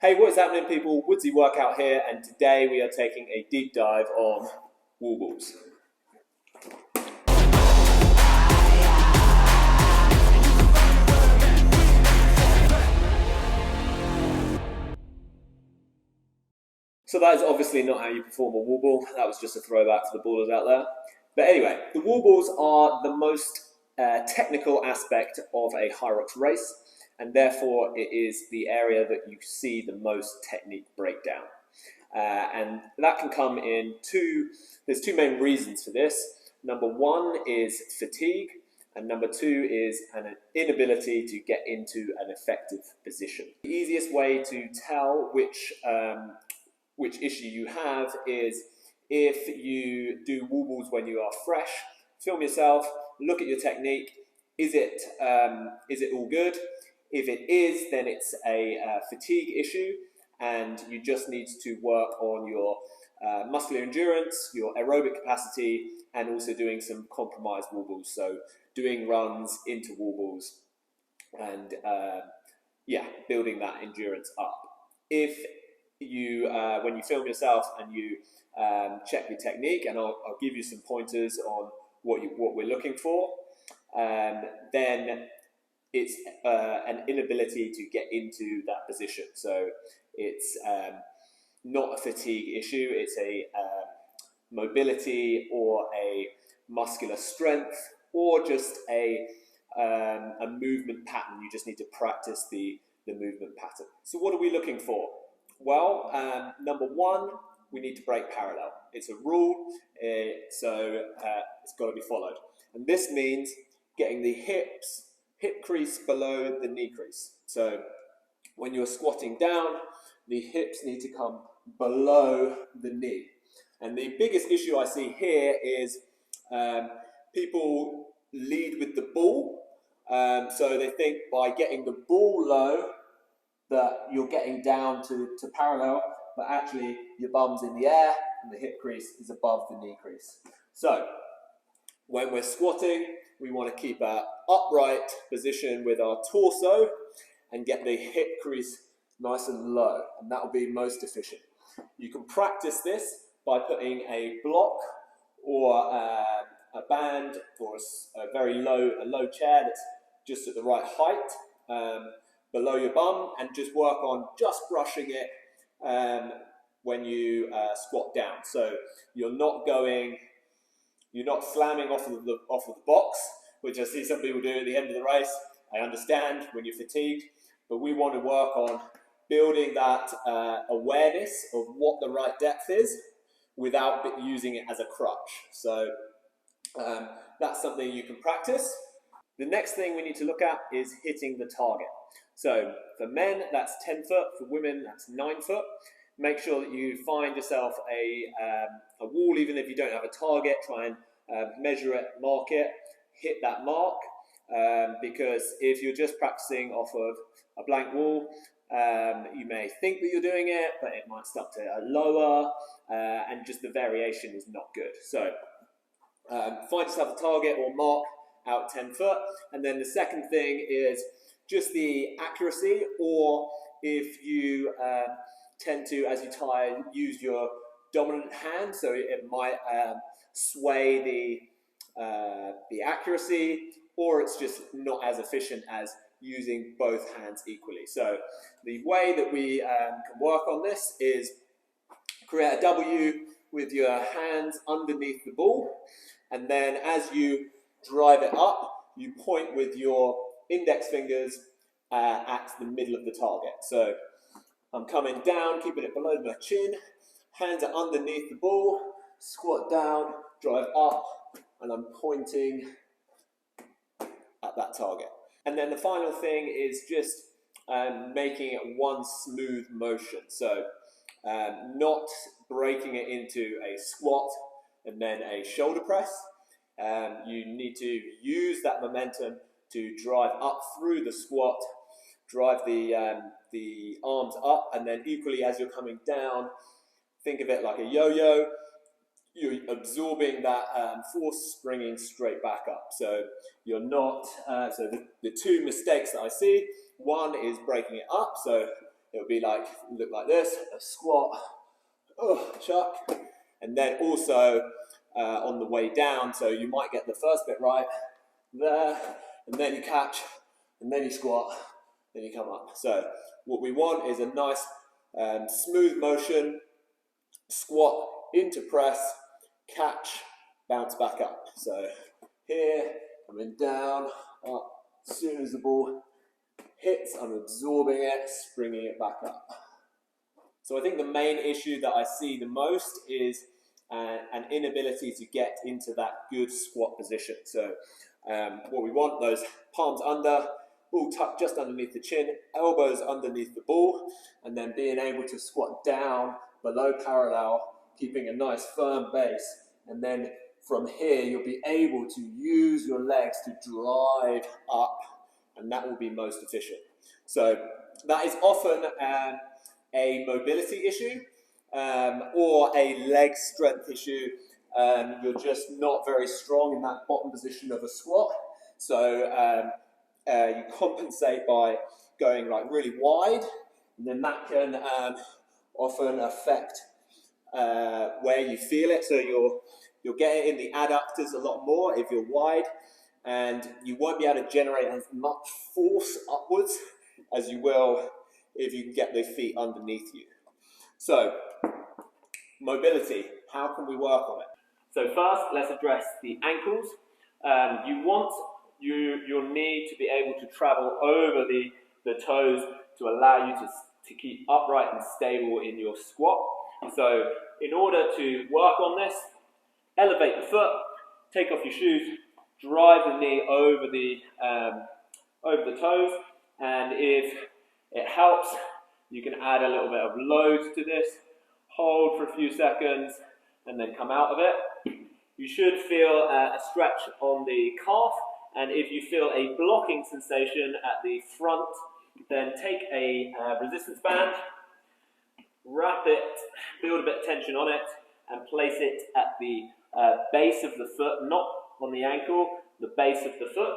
Hey, what is happening, people? Woodsy Workout here, and today we are taking a deep dive on wall balls. So that is obviously not how you perform a wall ball. That was just a throwback to the ballers out there. But anyway, the wall balls are the most technical aspect of a Hyrox race, and therefore it is the area that you see the most technique breakdown. And that can come in there's two main reasons for this. Number one is fatigue, and number two is an inability to get into an effective position. The easiest way to tell which issue you have is if you do wall balls when you are fresh, film yourself, look at your technique. Is it all good? If it is, then it's a fatigue issue, and you just need to work on your muscular endurance, your aerobic capacity, and also doing some compromised wall balls. So doing runs into wall balls and building that endurance up. If you, when you film yourself and you check your technique, and I'll give you some pointers on what we're looking for, then it's an inability to get into that position. So it's not a fatigue issue, it's a mobility or a muscular strength, or just a movement pattern. You just need to practice the movement pattern. So what are we looking for? Well, number one, we need to break parallel. It's a rule, so it's got to be followed. And this means getting the hip crease below the knee crease. So when you're squatting down, the hips need to come below the knee. And the biggest issue I see here is people lead with the ball. So they think by getting the ball low that you're getting down to parallel, but actually your bum's in the air and the hip crease is above the knee crease. So when we're squatting, we want to keep an upright position with our torso and get the hip crease nice and low, and that will be most efficient. You can practice this by putting a block or a band or a very low chair that's just at the right height below your bum, and just work on just brushing it when you squat down. So you're not slamming off of the box, which I see some people do at the end of the race. I understand when you're fatigued, but we want to work on building that awareness of what the right depth is without using it as a crutch. So that's something you can practice. The next thing we need to look at is hitting the target. So for men, that's 10 foot. For women, that's 9 foot. Make sure that you find yourself a wall, even if you don't have a target. Try and measure it, mark it, hit that mark. Because if you're just practicing off of a blank wall, you may think that you're doing it, but it might start to lower, and just the variation is not good. So find yourself a target or mark out 10 foot. And then the second thing is just the accuracy, or if you tend to, as you tire, use your dominant hand, so it might sway the accuracy, or it's just not as efficient as using both hands equally. So the way that we can work on this is create a W with your hands underneath the ball, and then as you drive it up, you point with your index fingers at the middle of the target. So I'm coming down, keeping it below my chin, hands are underneath the ball, squat down, drive up, and I'm pointing at that target. And then the final thing is just making it one smooth motion. So not breaking it into a squat and then a shoulder press. You need to use that momentum to drive up through the squat, drive the arms up, and then equally as you're coming down, think of it like a yo-yo. You're absorbing that force, springing straight back up. So you're not, so the two mistakes that I see, one is breaking it up, so it'll be like, look like this, a squat, chuck, and then also on the way down, so you might get the first bit right, there, and then you catch, and then you squat, then you come up. So what we want is a nice smooth motion, squat into press, catch, bounce back up. So here, coming down, up, as soon as the ball hits, I'm absorbing it, bringing it back up. So I think the main issue that I see the most is an inability to get into that good squat position. So what we want, those palms under, ball tucked just underneath the chin, elbows underneath the ball, and then being able to squat down below parallel, keeping a nice firm base. And then from here, you'll be able to use your legs to drive up, and that will be most efficient. So that is often a mobility issue or a leg strength issue. You're just not very strong in that bottom position of a squat. So you compensate by going like really wide, and then that can often affect where you feel it. So you'll get it in the adductors a lot more if you're wide, and you won't be able to generate as much force upwards as you will if you can get the feet underneath you. So mobility, how can we work on it? So first, let's address the ankles. You'll need to be able to travel over the toes to allow you to keep upright and stable in your squat. So in order to work on this, elevate the foot, take off your shoes, drive the knee over the toes, and if it helps, you can add a little bit of load to this, hold for a few seconds, and then come out of it. You should feel a stretch on the calf, and if you feel a blocking sensation at the front, then take a resistance band, wrap it, build a bit of tension on it, and place it at the base of the foot, not on the ankle, the base of the foot,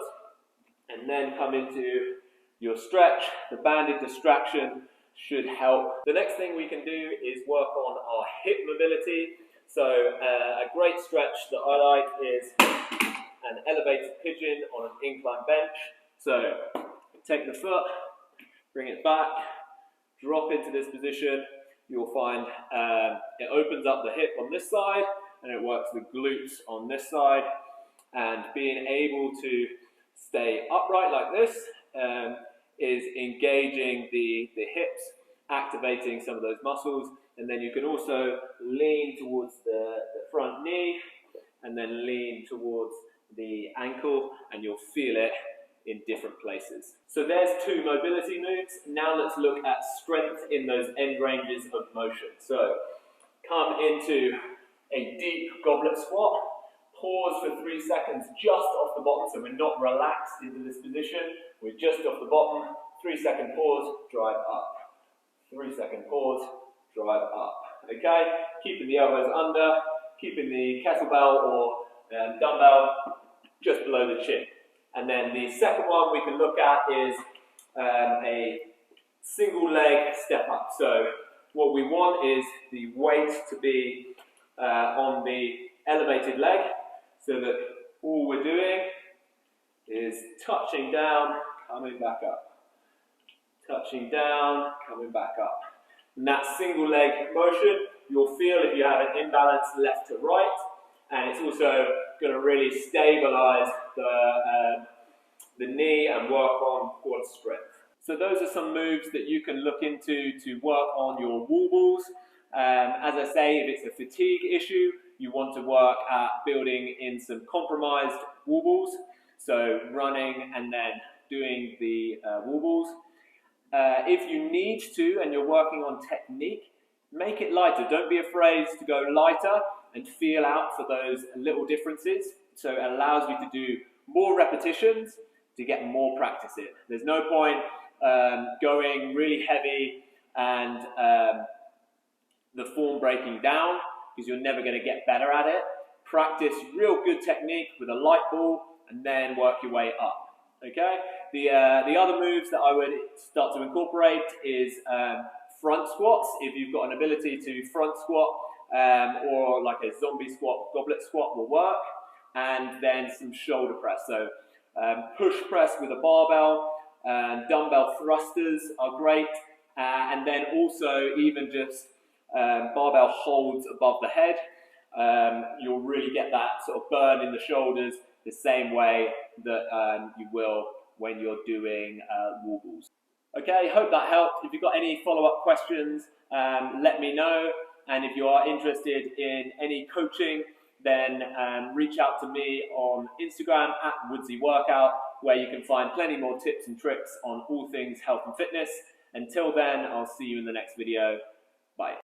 and then come into your stretch. The banded distraction should help. The next thing we can do is work on our hip mobility. So a great stretch that I like is an elevated pigeon on an incline bench. So take the foot, bring it back, drop into this position. You'll find it opens up the hip on this side and it works the glutes on this side. And being able to stay upright like this is engaging the hips, activating some of those muscles. And then you can also lean towards the front knee and then lean towards the ankle, and you'll feel it in different places. So there's two mobility moves. Now let's look at strength in those end ranges of motion. So come into a deep goblet squat, pause for 3 seconds just off the bottom, so we're not relaxed into this position, we're just off the bottom, 3 second pause, drive up, 3 second pause, drive up. Okay, keeping the elbows under, keeping the kettlebell or dumbbell just below the chin. And then the second one we can look at is a single leg step up. So what we want is the weight to be on the elevated leg, so that all we're doing is touching down, coming back up. Touching down, coming back up. And that single leg motion, you'll feel if you have an imbalance left to right, and it's also going to really stabilize the knee and work on quad strength. So those are some moves that you can look into to work on your wall balls. As I say, if it's a fatigue issue, you want to work at building in some compromised wall balls. So running and then doing the wall balls. If you need to and you're working on technique, make it lighter. Don't be afraid to go lighter and feel out for those little differences. So it allows you to do more repetitions to get more practice in. There's no point going really heavy and the form breaking down, because you're never going to get better at it. Practice real good technique with a light ball and then work your way up. Okay. The other moves that I would start to incorporate is front squats. If you've got an ability to front squat, or like a zombie squat, goblet squat will work, and then some shoulder press. So push press with a barbell, and dumbbell thrusters are great, and then also even just barbell holds above the head. You'll really get that sort of burn in the shoulders the same way that you will when you're doing wall balls. Okay, hope that helped. If you've got any follow-up questions, let me know. And if you are interested in any coaching, then reach out to me on Instagram at Woodsy Workout, where you can find plenty more tips and tricks on all things health and fitness. Until then, I'll see you in the next video. Bye.